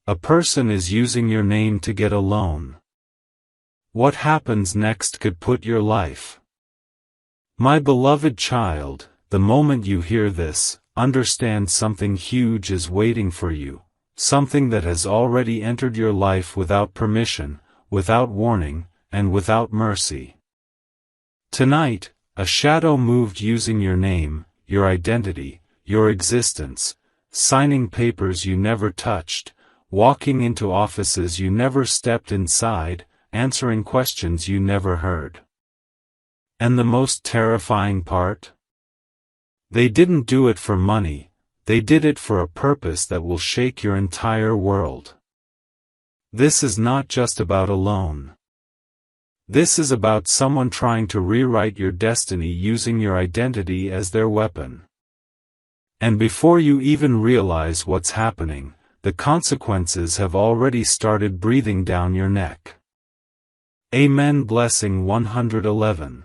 A person is using your name to get a loan. What happens next could put your life. My beloved child, the moment you hear this, understand something huge is waiting for you, something that has already entered your life without permission, without warning, and without mercy. Tonight, a shadow moved using your name, your identity, your existence, signing papers you never touched, walking into offices you never stepped inside, answering questions you never heard. And the most terrifying part? They didn't do it for money, they did it for a purpose that will shake your entire world. This is not just about a loan. This is about someone trying to rewrite your destiny using your identity as their weapon. And before you even realize what's happening, the consequences have already started breathing down your neck. Amen. Blessing 111.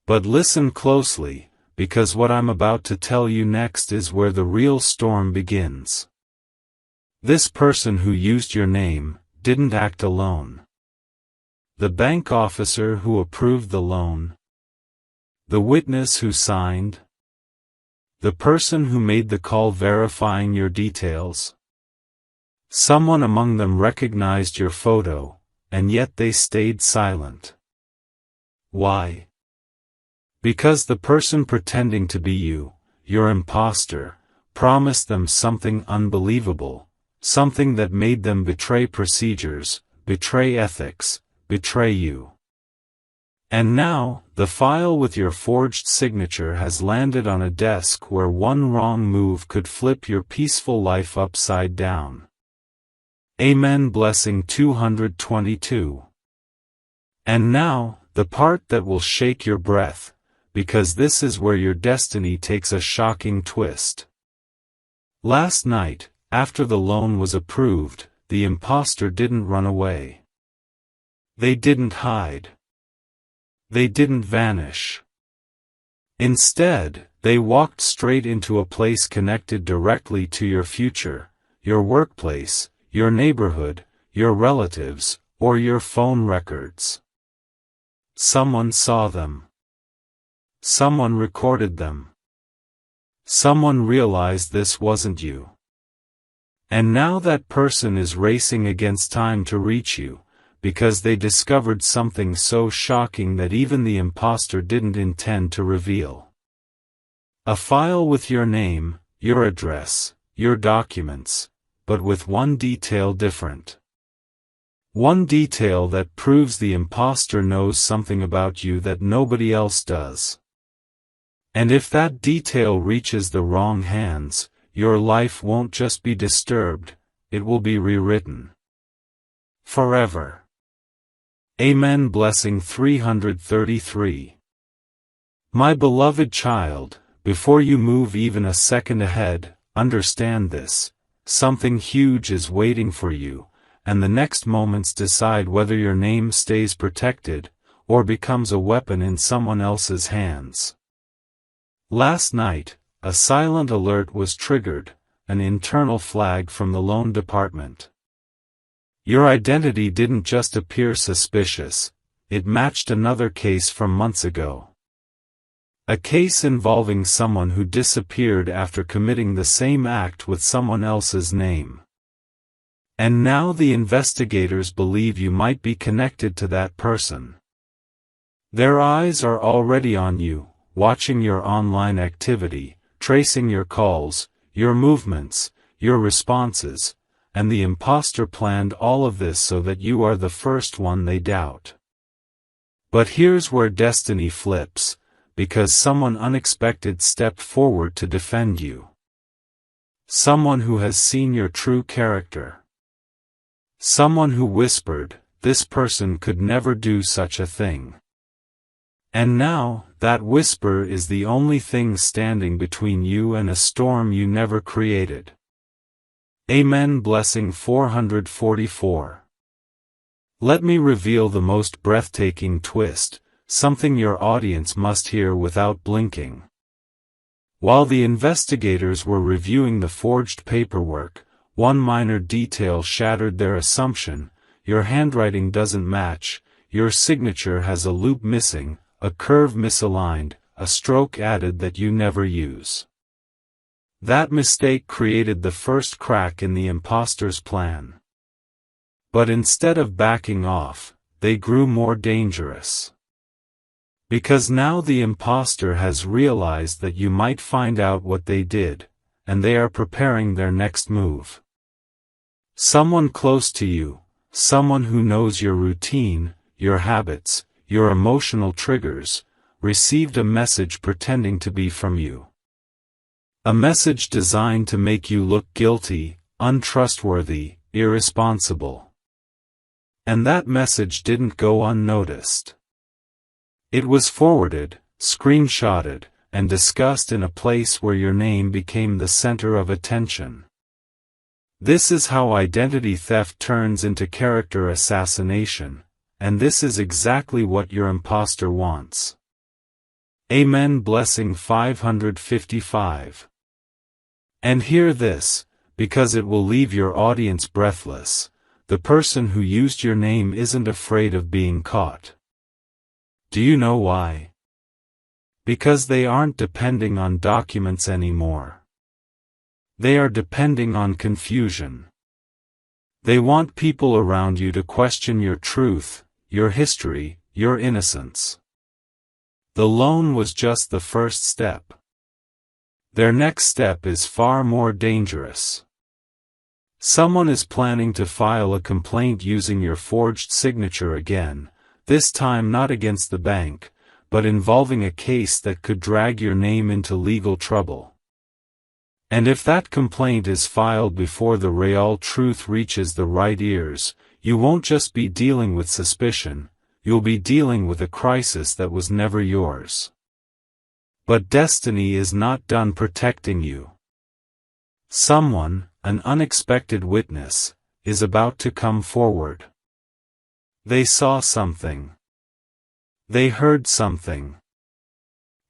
But listen closely, because what I'm about to tell you next is where the real storm begins. This person who used your name didn't act alone. The bank officer who approved the loan, the witness who signed, the person who made the call verifying your details. Someone among them recognized your photo, and yet they stayed silent. Why? Because the person pretending to be you, your imposter, promised them something unbelievable, something that made them betray procedures, betray ethics, betray you. And now, the file with your forged signature has landed on a desk where one wrong move could flip your peaceful life upside down. Amen. Blessing 222. And now, the part that will shake your breath, because this is where your destiny takes a shocking twist. Last night, after the loan was approved, the imposter didn't run away. They didn't hide. They didn't vanish. Instead, they walked straight into a place connected directly to your future, your workplace, your neighborhood, your relatives, or your phone records. Someone saw them. Someone recorded them. Someone realized this wasn't you. And now that person is racing against time to reach you, because they discovered something so shocking that even the imposter didn't intend to reveal. A file with your name, your address, your documents, but with one detail different. One detail that proves the imposter knows something about you that nobody else does. And if that detail reaches the wrong hands, your life won't just be disturbed, it will be rewritten. Forever. Amen. Blessing 333. My beloved child, before you move even a second ahead, understand this. Something huge is waiting for you, and the next moments decide whether your name stays protected, or becomes a weapon in someone else's hands. Last night, a silent alert was triggered, an internal flag from the loan department. Your identity didn't just appear suspicious, it matched another case from months ago. A case involving someone who disappeared after committing the same act with someone else's name. And now the investigators believe you might be connected to that person. Their eyes are already on you, watching your online activity, tracing your calls, your movements, your responses, and the imposter planned all of this so that you are the first one they doubt. But here's where destiny flips, because someone unexpected stepped forward to defend you. Someone who has seen your true character. Someone who whispered, "This person could never do such a thing." And now, that whisper is the only thing standing between you and a storm you never created. Amen. Blessing 444. Let me reveal the most breathtaking twist, something your audience must hear without blinking. While the investigators were reviewing the forged paperwork, one minor detail shattered their assumption: your handwriting doesn't match, your signature has a loop missing, a curve misaligned, a stroke added that you never use. That mistake created the first crack in the imposter's plan. But instead of backing off, they grew more dangerous. Because now the imposter has realized that you might find out what they did, and they are preparing their next move. Someone close to you, someone who knows your routine, your habits, your emotional triggers, received a message pretending to be from you. A message designed to make you look guilty, untrustworthy, irresponsible. And that message didn't go unnoticed. It was forwarded, screenshotted, and discussed in a place where your name became the center of attention. This is how identity theft turns into character assassination, and this is exactly what your imposter wants. Amen. Blessing 555. And hear this, because it will leave your audience breathless: the person who used your name isn't afraid of being caught. Do you know why? Because they aren't depending on documents anymore. They are depending on confusion. They want people around you to question your truth, your history, your innocence. The loan was just the first step. Their next step is far more dangerous. Someone is planning to file a complaint using your forged signature again, this time not against the bank, but involving a case that could drag your name into legal trouble. And if that complaint is filed before the real truth reaches the right ears, you won't just be dealing with suspicion, you'll be dealing with a crisis that was never yours. But destiny is not done protecting you. Someone, an unexpected witness, is about to come forward. They saw something. They heard something.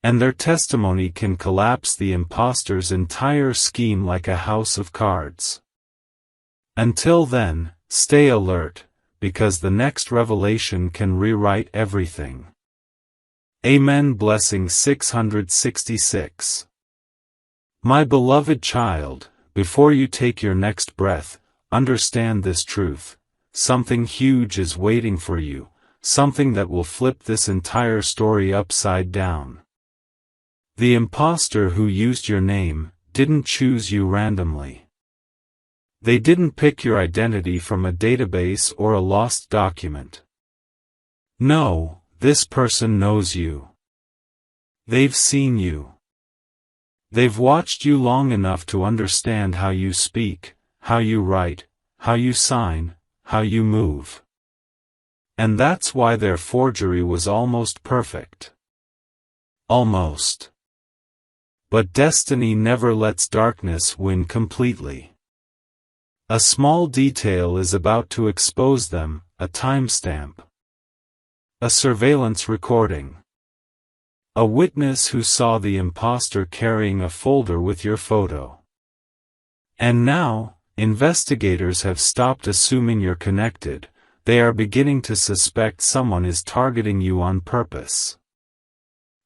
And their testimony can collapse the imposter's entire scheme like a house of cards. Until then, stay alert, because the next revelation can rewrite everything. Amen. Blessing 666. My beloved child, before you take your next breath, understand this truth: something huge is waiting for you, something that will flip this entire story upside down. The imposter who used your name didn't choose you randomly. They didn't pick your identity from a database or a lost document. No, this person knows you. They've seen you. They've watched you long enough to understand how you speak, how you write, how you sign, how you move. And that's why their forgery was almost perfect. Almost. But destiny never lets darkness win completely. A small detail is about to expose them: a timestamp. A surveillance recording. A witness who saw the imposter carrying a folder with your photo. And now, investigators have stopped assuming you're connected, they are beginning to suspect someone is targeting you on purpose.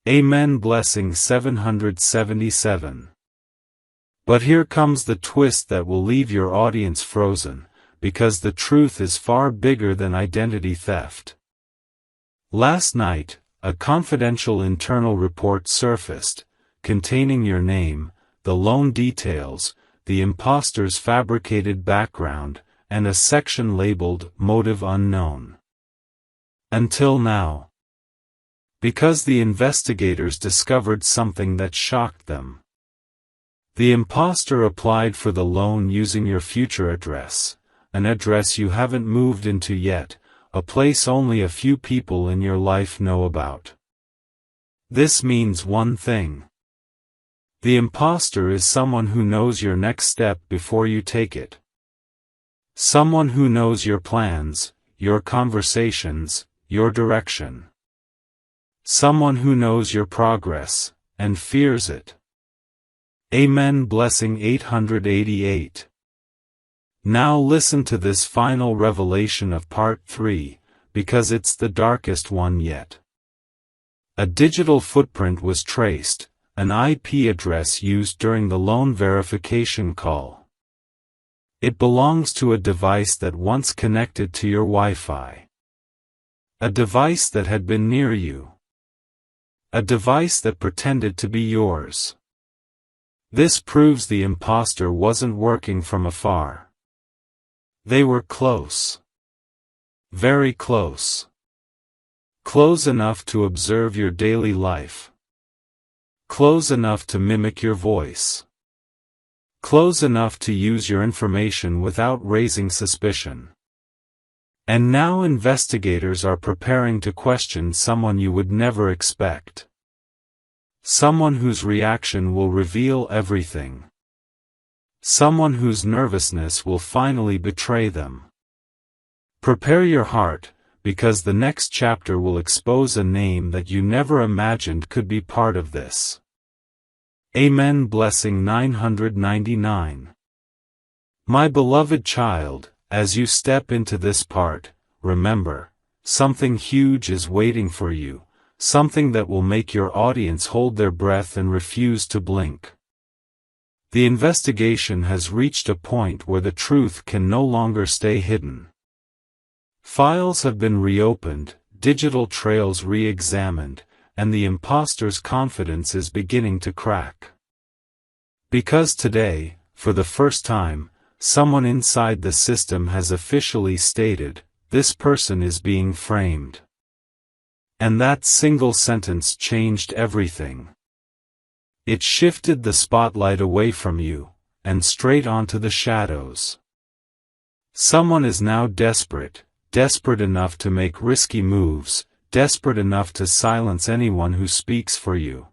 Amen. Blessing 777. But here comes the twist that will leave your audience frozen, because the truth is far bigger than identity theft. Last night, a confidential internal report surfaced, containing your name, the loan details, the imposter's fabricated background, and a section labeled "Motive Unknown." Until now. Because the investigators discovered something that shocked them. The imposter applied for the loan using your future address, an address you haven't moved into yet, a place only a few people in your life know about. This means one thing. The imposter is someone who knows your next step before you take it. Someone who knows your plans, your conversations, your direction. Someone who knows your progress, and fears it. Amen. Blessing 888. Now listen to this final revelation of part 3, because it's the darkest one yet. A digital footprint was traced, an IP address used during the loan verification call. It belongs to a device that once connected to your Wi-Fi. A device that had been near you. A device that pretended to be yours. This proves the imposter wasn't working from afar. They were close. Very close. Close enough to observe your daily life. Close enough to mimic your voice. Close enough to use your information without raising suspicion. And now investigators are preparing to question someone you would never expect. Someone whose reaction will reveal everything. Someone whose nervousness will finally betray them. Prepare your heart, because the next chapter will expose a name that you never imagined could be part of this. Amen. Blessing 999. My beloved child, as you step into this part, remember, something huge is waiting for you, something that will make your audience hold their breath and refuse to blink. The investigation has reached a point where the truth can no longer stay hidden. Files have been reopened, digital trails re-examined, and the imposter's confidence is beginning to crack. Because today, for the first time, someone inside the system has officially stated, this person is being framed. And that single sentence changed everything. It shifted the spotlight away from you, and straight onto the shadows. Someone is now desperate enough to make risky moves, desperate enough to silence anyone who speaks for you.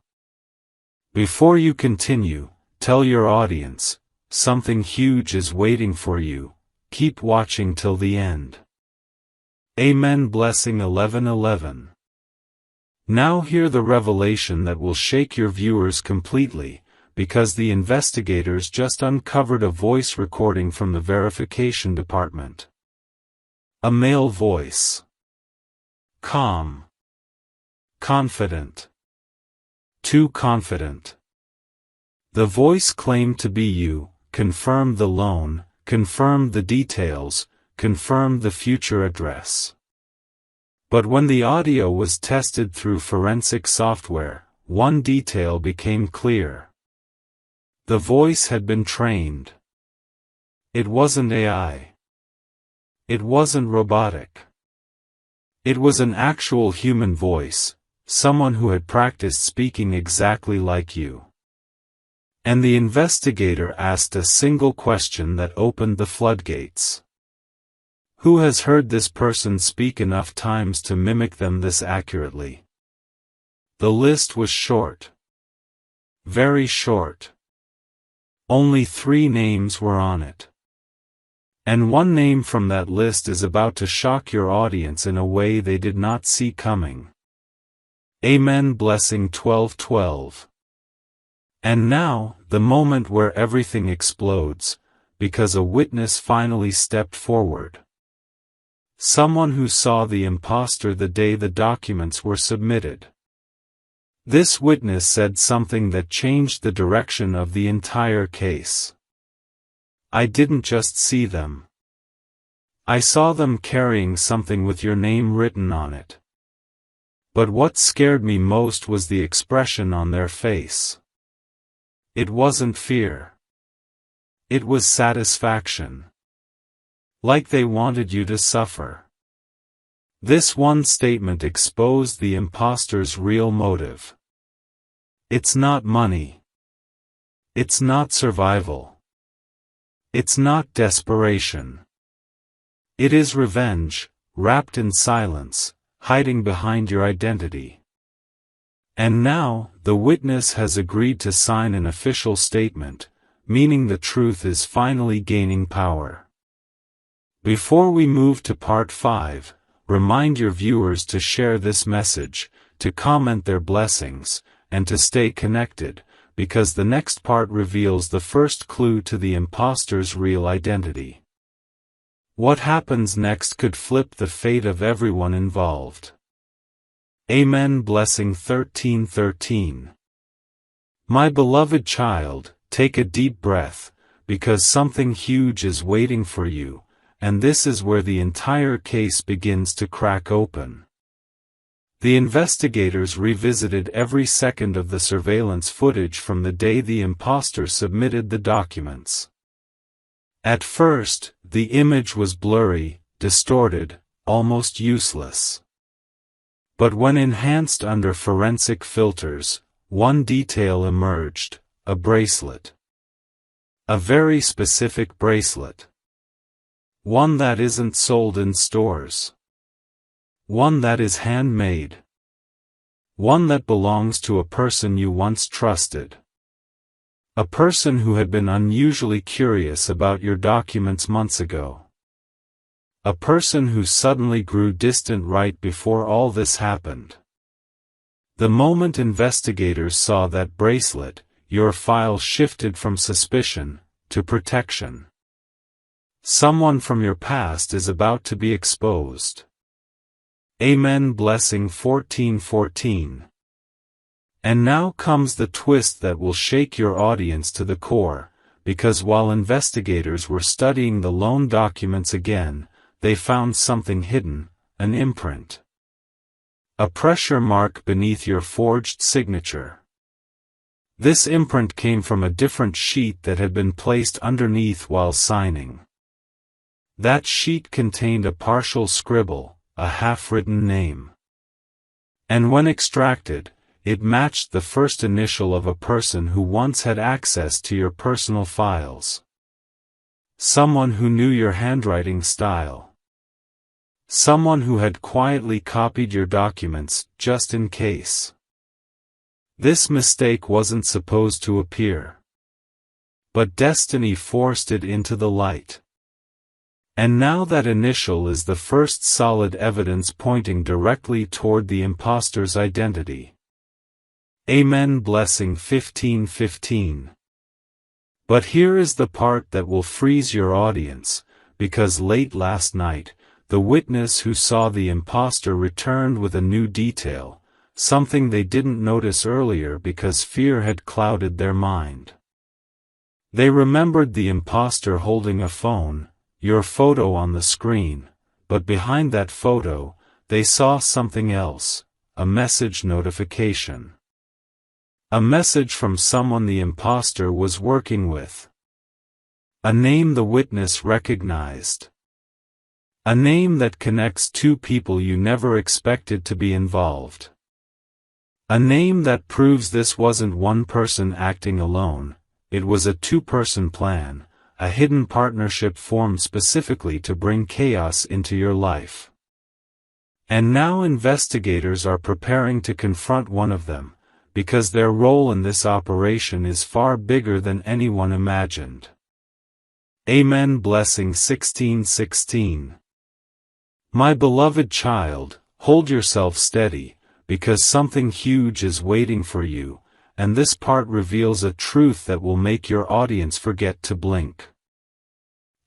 Before you continue, tell your audience, something huge is waiting for you, keep watching till the end. Amen. Blessing 1111. Now hear the revelation that will shake your viewers completely, because the investigators just uncovered a voice recording from the verification department. A male voice. Calm. Confident. Too confident. The voice claimed to be you, confirmed the loan, confirmed the details, confirmed the future address. But when the audio was tested through forensic software, one detail became clear. The voice had been trained. It wasn't AI. It wasn't robotic. It was an actual human voice, someone who had practiced speaking exactly like you. And the investigator asked a single question that opened the floodgates. Who has heard this person speak enough times to mimic them this accurately? The list was short. Very short. Only 3 names were on it. And one name from that list is about to shock your audience in a way they did not see coming. Amen. Blessing 1212. And now, the moment where everything explodes, because a witness finally stepped forward. Someone who saw the imposter the day the documents were submitted. This witness said something that changed the direction of the entire case. I didn't just see them. I saw them carrying something with your name written on it. But what scared me most was the expression on their face. It wasn't fear. It was satisfaction. Like they wanted you to suffer. This one statement exposed the imposter's real motive. It's not money. It's not survival. It's not desperation. It is revenge, wrapped in silence, hiding behind your identity. And now, the witness has agreed to sign an official statement, meaning the truth is finally gaining power. Before we move to part 5, remind your viewers to share this message, to comment their blessings, and to stay connected, because the next part reveals the first clue to the imposter's real identity. What happens next could flip the fate of everyone involved. Amen. Blessing 13:13. My beloved child, take a deep breath, because something huge is waiting for you, and this is where the entire case begins to crack open. The investigators revisited every second of the surveillance footage from the day the imposter submitted the documents. At first, the image was blurry, distorted, almost useless. But when enhanced under forensic filters, one detail emerged: a bracelet. A very specific bracelet. One that isn't sold in stores. One that is handmade. One that belongs to a person you once trusted. A person who had been unusually curious about your documents months ago. A person who suddenly grew distant right before all this happened. The moment investigators saw that bracelet, your file shifted from suspicion to protection. Someone from your past is about to be exposed. Amen. Blessing 14:14. And now comes the twist that will shake your audience to the core, because while investigators were studying the loan documents again, they found something hidden, an imprint. A pressure mark beneath your forged signature. This imprint came from a different sheet that had been placed underneath while signing. That sheet contained a partial scribble, a half-written name. And when extracted, it matched the first initial of a person who once had access to your personal files. Someone who knew your handwriting style. Someone who had quietly copied your documents, just in case. This mistake wasn't supposed to appear. But destiny forced it into the light. And now that initial is the first solid evidence pointing directly toward the imposter's identity. Amen. Blessing 15:15. But here is the part that will freeze your audience, because late last night, the witness who saw the imposter returned with a new detail, something they didn't notice earlier because fear had clouded their mind. They remembered the imposter holding a phone, your photo on the screen, but behind that photo, they saw something else, a message notification. A message from someone the imposter was working with. A name the witness recognized. A name that connects two people you never expected to be involved. A name that proves this wasn't one person acting alone, it was a two-person plan, a hidden partnership formed specifically to bring chaos into your life. And now investigators are preparing to confront one of them, because their role in this operation is far bigger than anyone imagined. Amen. Blessing 16:16. My beloved child, hold yourself steady, because something huge is waiting for you, and this part reveals a truth that will make your audience forget to blink.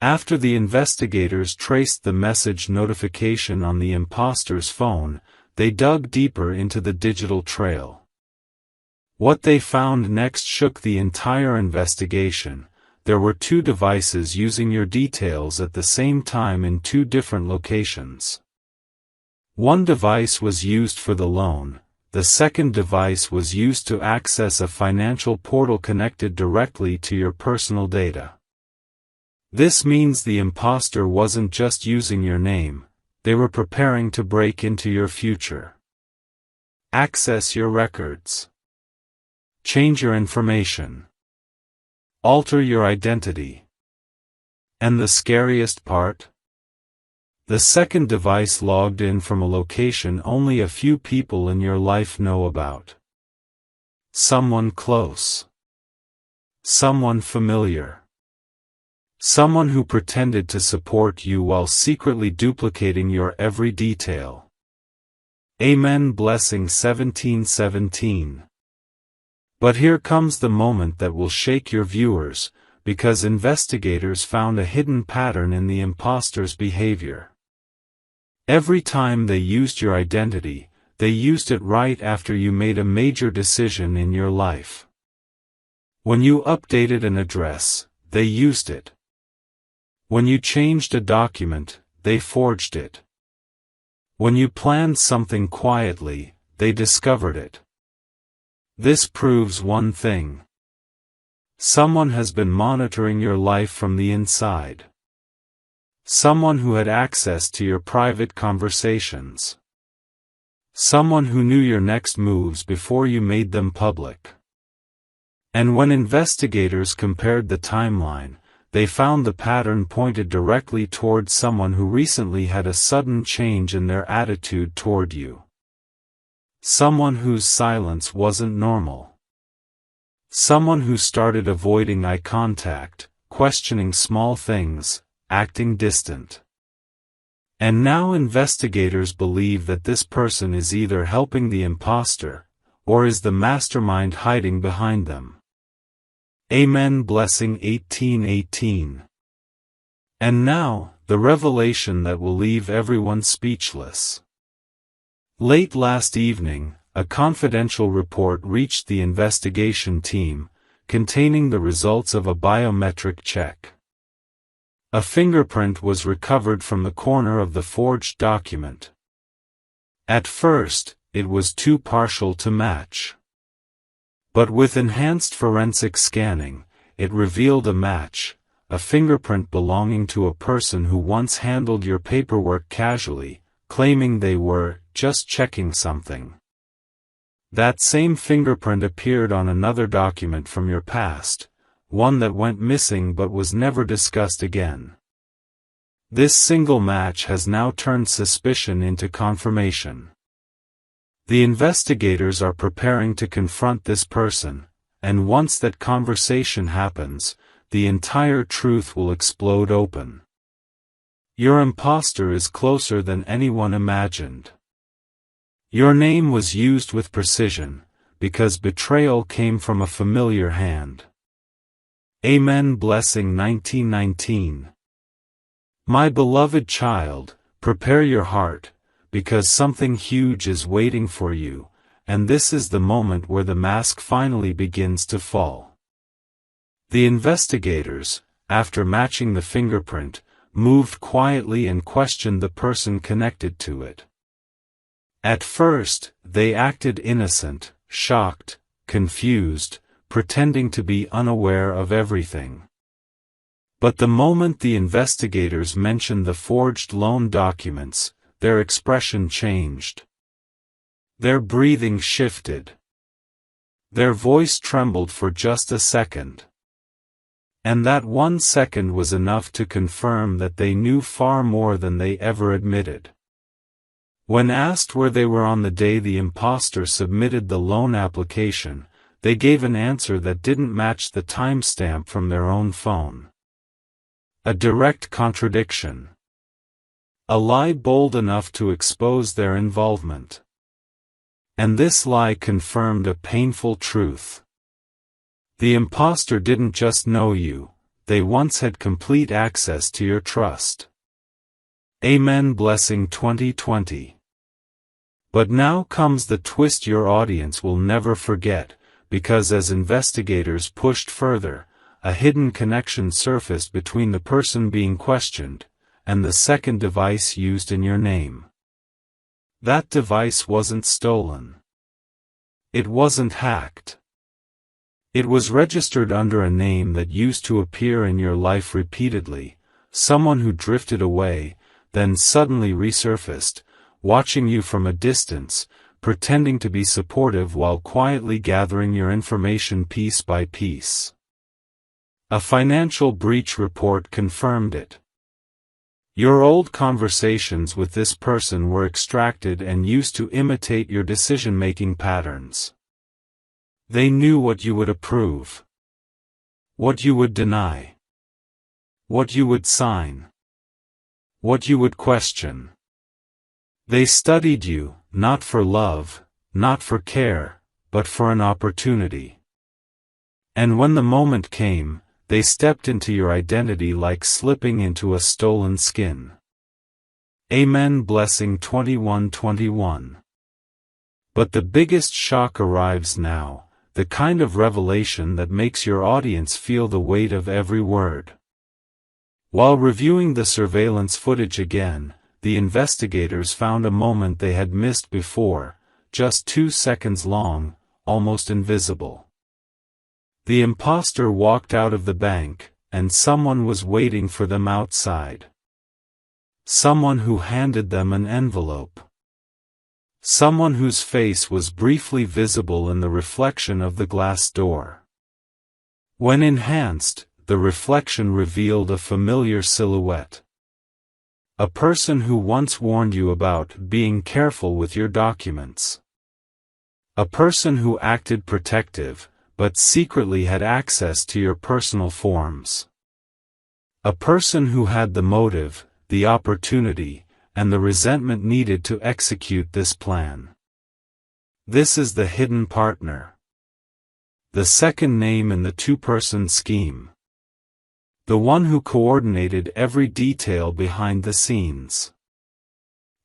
After the investigators traced the message notification on the imposter's phone, they dug deeper into the digital trail. What they found next shook the entire investigation. There were two devices using your details at the same time in two different locations. One device was used for the loan, the second device was used to access a financial portal connected directly to your personal data. This means the imposter wasn't just using your name, they were preparing to break into your future. Access your records. Change your information. Alter your identity. And the scariest part? The second device logged in from a location only a few people in your life know about. Someone close. Someone familiar. Someone who pretended to support you while secretly duplicating your every detail. Amen. Blessing 17:17. But here comes the moment that will shake your viewers, because investigators found a hidden pattern in the imposter's behavior. Every time they used your identity, they used it right after you made a major decision in your life. When you updated an address, they used it. When you changed a document, they forged it. When you planned something quietly, they discovered it. This proves one thing. Someone has been monitoring your life from the inside. Someone who had access to your private conversations. Someone who knew your next moves before you made them public. And when investigators compared the timeline, they found the pattern pointed directly toward someone who recently had a sudden change in their attitude toward you. Someone whose silence wasn't normal. Someone who started avoiding eye contact, questioning small things, acting distant. And now investigators believe that this person is either helping the imposter, or is the mastermind hiding behind them. Amen. Blessing 18:18. And now, the revelation that will leave everyone speechless. Late last evening, a confidential report reached the investigation team, containing the results of a biometric check. A fingerprint was recovered from the corner of the forged document. At first, it was too partial to match. But with enhanced forensic scanning, it revealed a match, a fingerprint belonging to a person who once handled your paperwork casually, claiming they were just checking something. That same fingerprint appeared on another document from your past, one that went missing but was never discussed again. This single match has now turned suspicion into confirmation. The investigators are preparing to confront this person, and once that conversation happens, the entire truth will explode open. Your imposter is closer than anyone imagined. Your name was used with precision, because betrayal came from a familiar hand. Amen. Blessing 19:19. My beloved child, prepare your heart, because something huge is waiting for you, and this is the moment where the mask finally begins to fall. The investigators, after matching the fingerprint, moved quietly and questioned the person connected to it. At first, they acted innocent, shocked, confused, pretending to be unaware of everything. But the moment the investigators mentioned the forged loan documents, their expression changed. Their breathing shifted. Their voice trembled for just a second. And that 1 second was enough to confirm that they knew far more than they ever admitted. When asked where they were on the day the imposter submitted the loan application, they gave an answer that didn't match the timestamp from their own phone. A direct contradiction. A lie bold enough to expose their involvement. And this lie confirmed a painful truth. The imposter didn't just know you, they once had complete access to your trust. Amen. Blessing 2020. But now comes the twist your audience will never forget, because as investigators pushed further, a hidden connection surfaced between the person being questioned and the second device used in your name. That device wasn't stolen. It wasn't hacked. It was registered under a name that used to appear in your life repeatedly, someone who drifted away, then suddenly resurfaced, watching you from a distance, pretending to be supportive while quietly gathering your information piece by piece. A financial breach report confirmed it. Your old conversations with this person were extracted and used to imitate your decision-making patterns. They knew what you would approve, what you would deny, what you would sign, what you would question. They studied you, not for love, not for care, but for an opportunity. And when the moment came, they stepped into your identity like slipping into a stolen skin. Amen. Blessing 21:21. But the biggest shock arrives now, the kind of revelation that makes your audience feel the weight of every word. While reviewing the surveillance footage again, the investigators found a moment they had missed before, just 2 seconds long, almost invisible. The imposter walked out of the bank, and someone was waiting for them outside. Someone who handed them an envelope. Someone whose face was briefly visible in the reflection of the glass door. When enhanced, the reflection revealed a familiar silhouette. A person who once warned you about being careful with your documents. A person who acted protective, but secretly had access to your personal forms. A person who had the motive, the opportunity, and the resentment needed to execute this plan. This is the hidden partner. The second name in the two-person scheme. The one who coordinated every detail behind the scenes.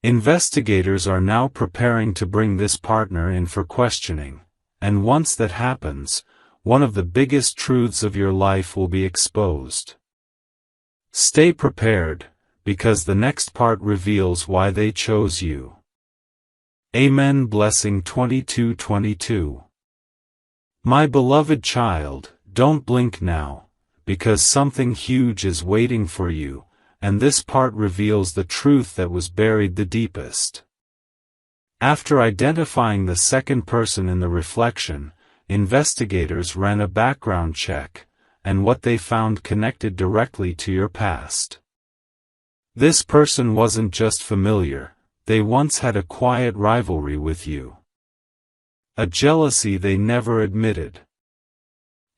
Investigators are now preparing to bring this partner in for questioning, and once that happens, one of the biggest truths of your life will be exposed. Stay prepared, because the next part reveals why they chose you. Amen. Blessing 22:22. My beloved child, don't blink now, because something huge is waiting for you, and this part reveals the truth that was buried the deepest. After identifying the second person in the reflection, investigators ran a background check, and what they found connected directly to your past. This person wasn't just familiar, they once had a quiet rivalry with you. A jealousy they never admitted.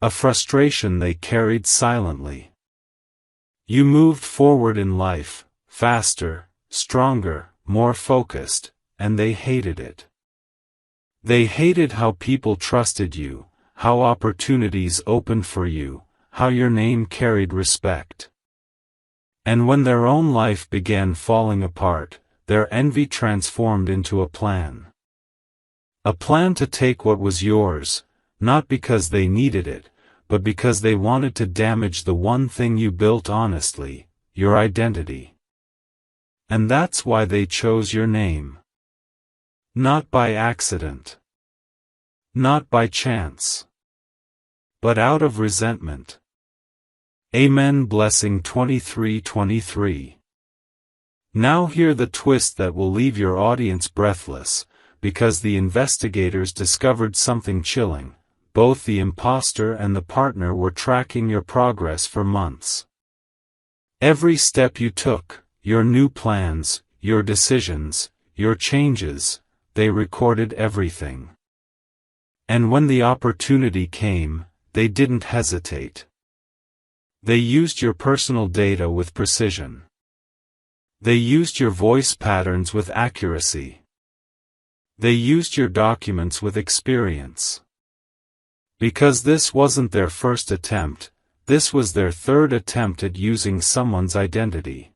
A frustration they carried silently. You moved forward in life, faster, stronger, more focused, and they hated it. They hated how people trusted you, how opportunities opened for you, how your name carried respect. And when their own life began falling apart, their envy transformed into a plan. A plan to take what was yours, not because they needed it, but because they wanted to damage the one thing you built honestly, your identity. And that's why they chose your name. Not by accident. Not by chance. But out of resentment. Amen. Blessing 23:23. Now hear the twist that will leave your audience breathless, because the investigators discovered something chilling. Both the imposter and the partner were tracking your progress for months. Every step you took, your new plans, your decisions, your changes, they recorded everything. And when the opportunity came, they didn't hesitate. They used your personal data with precision. They used your voice patterns with accuracy. They used your documents with experience. Because this wasn't their first attempt, this was their third attempt at using someone's identity.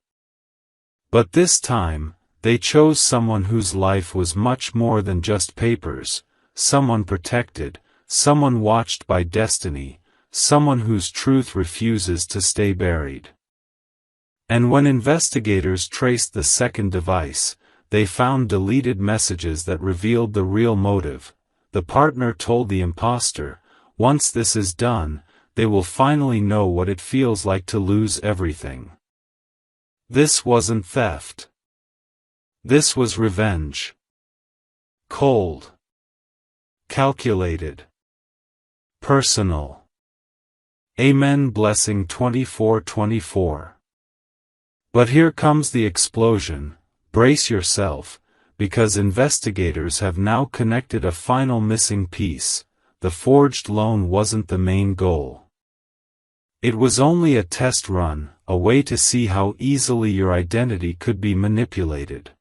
But this time, they chose someone whose life was much more than just papers, someone protected, someone watched by destiny, someone whose truth refuses to stay buried. And when investigators traced the second device, they found deleted messages that revealed the real motive. The partner told the imposter, once this is done, they will finally know what it feels like to lose everything. This wasn't theft. This was revenge. Cold. Calculated. Personal. Amen. Blessing 24:24. But here comes the explosion. Brace yourself, because investigators have now connected a final missing piece. The forged loan wasn't the main goal. It was only a test run, a way to see how easily your identity could be manipulated.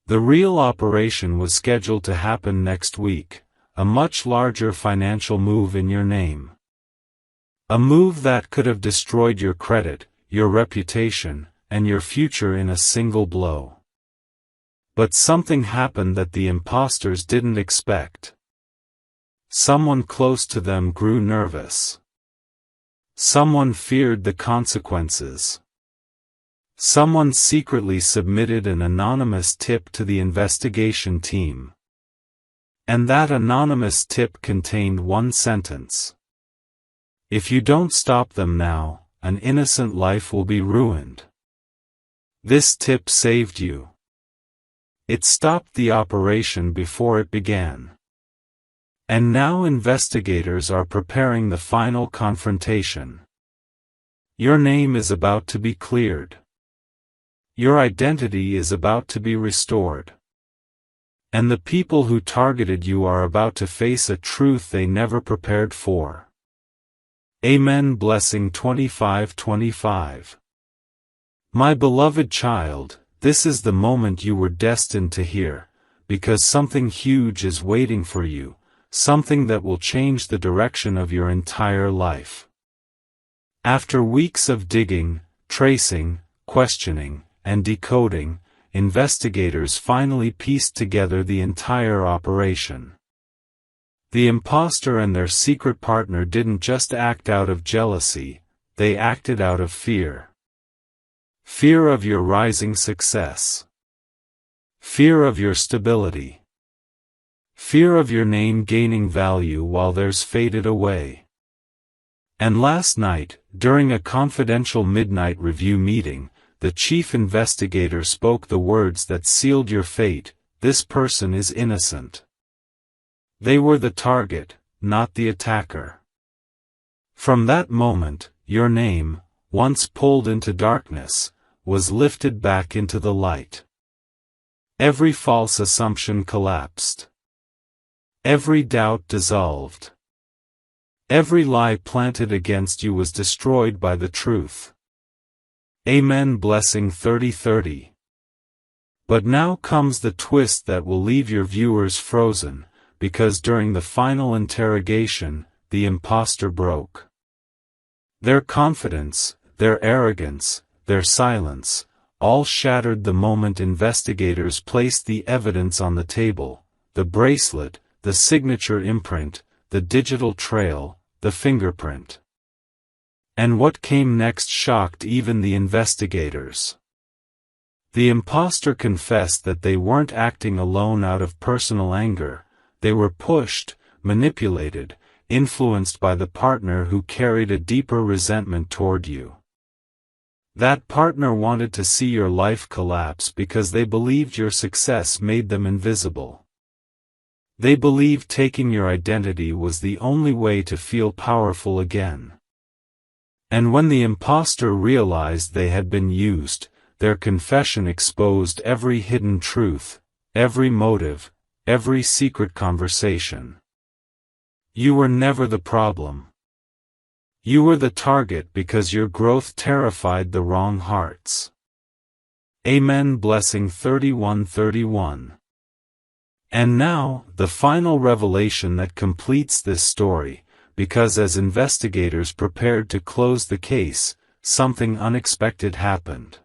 The real operation was scheduled to happen next week, a much larger financial move in your name. A move that could have destroyed your credit, your reputation, and your future in a single blow. But something happened that the imposters didn't expect. Someone close to them grew nervous. Someone feared the consequences. Someone secretly submitted an anonymous tip to the investigation team. And that anonymous tip contained one sentence. If you don't stop them now, an innocent life will be ruined. This tip saved you. It stopped the operation before it began. And now investigators are preparing the final confrontation. Your name is about to be cleared. Your identity is about to be restored. And the people who targeted you are about to face a truth they never prepared for. Amen. Blessing 25:25. My beloved child, this is the moment you were destined to hear, because something huge is waiting for you, something that will change the direction of your entire life. After weeks of digging, tracing, questioning, and decoding, investigators finally pieced together the entire operation. The imposter and their secret partner didn't just act out of jealousy, they acted out of fear. Fear of your rising success. Fear of your stability. Fear of your name gaining value while theirs faded away. And last night, during a confidential midnight review meeting, the chief investigator spoke the words that sealed your fate: this person is innocent. They were the target, not the attacker. From that moment, your name, once pulled into darkness, was lifted back into the light. Every false assumption collapsed. Every doubt dissolved. Every lie planted against you was destroyed by the truth. Amen. Blessing 30:30. But now comes the twist that will leave your viewers frozen, because during the final interrogation, the imposter broke. Their confidence, their arrogance, their silence, all shattered the moment investigators placed the evidence on the table: the bracelet, the signature imprint, the digital trail, the fingerprint. And what came next shocked even the investigators. The imposter confessed that they weren't acting alone out of personal anger. They were pushed, manipulated, influenced by the partner who carried a deeper resentment toward you. That partner wanted to see your life collapse because they believed your success made them invisible. They believed taking your identity was the only way to feel powerful again. And when the imposter realized they had been used, their confession exposed every hidden truth, every motive, every secret conversation. You were never the problem. You were the target because your growth terrified the wrong hearts. Amen. Blessing 31:31. And now, the final revelation that completes this story, because as investigators prepared to close the case, something unexpected happened.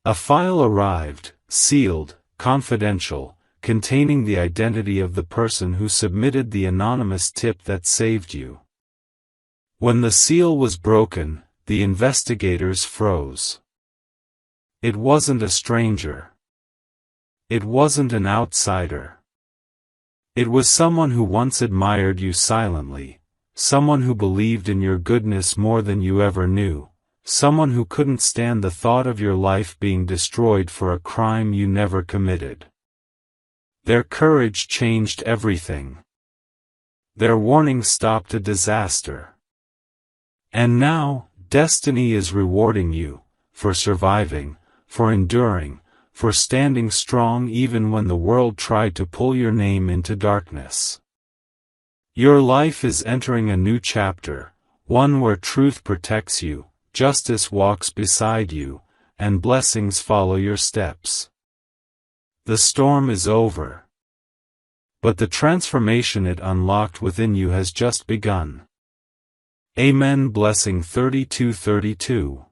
A file arrived, sealed, confidential, containing the identity of the person who submitted the anonymous tip that saved you. When the seal was broken, the investigators froze. It wasn't a stranger. It wasn't an outsider. It was someone who once admired you silently, someone who believed in your goodness more than you ever knew, someone who couldn't stand the thought of your life being destroyed for a crime you never committed. Their courage changed everything. Their warning stopped a disaster. And now, destiny is rewarding you, for surviving, for enduring, for standing strong even when the world tried to pull your name into darkness. Your life is entering a new chapter, one where truth protects you, justice walks beside you, and blessings follow your steps. The storm is over. But the transformation it unlocked within you has just begun. Amen. Blessing 32:32.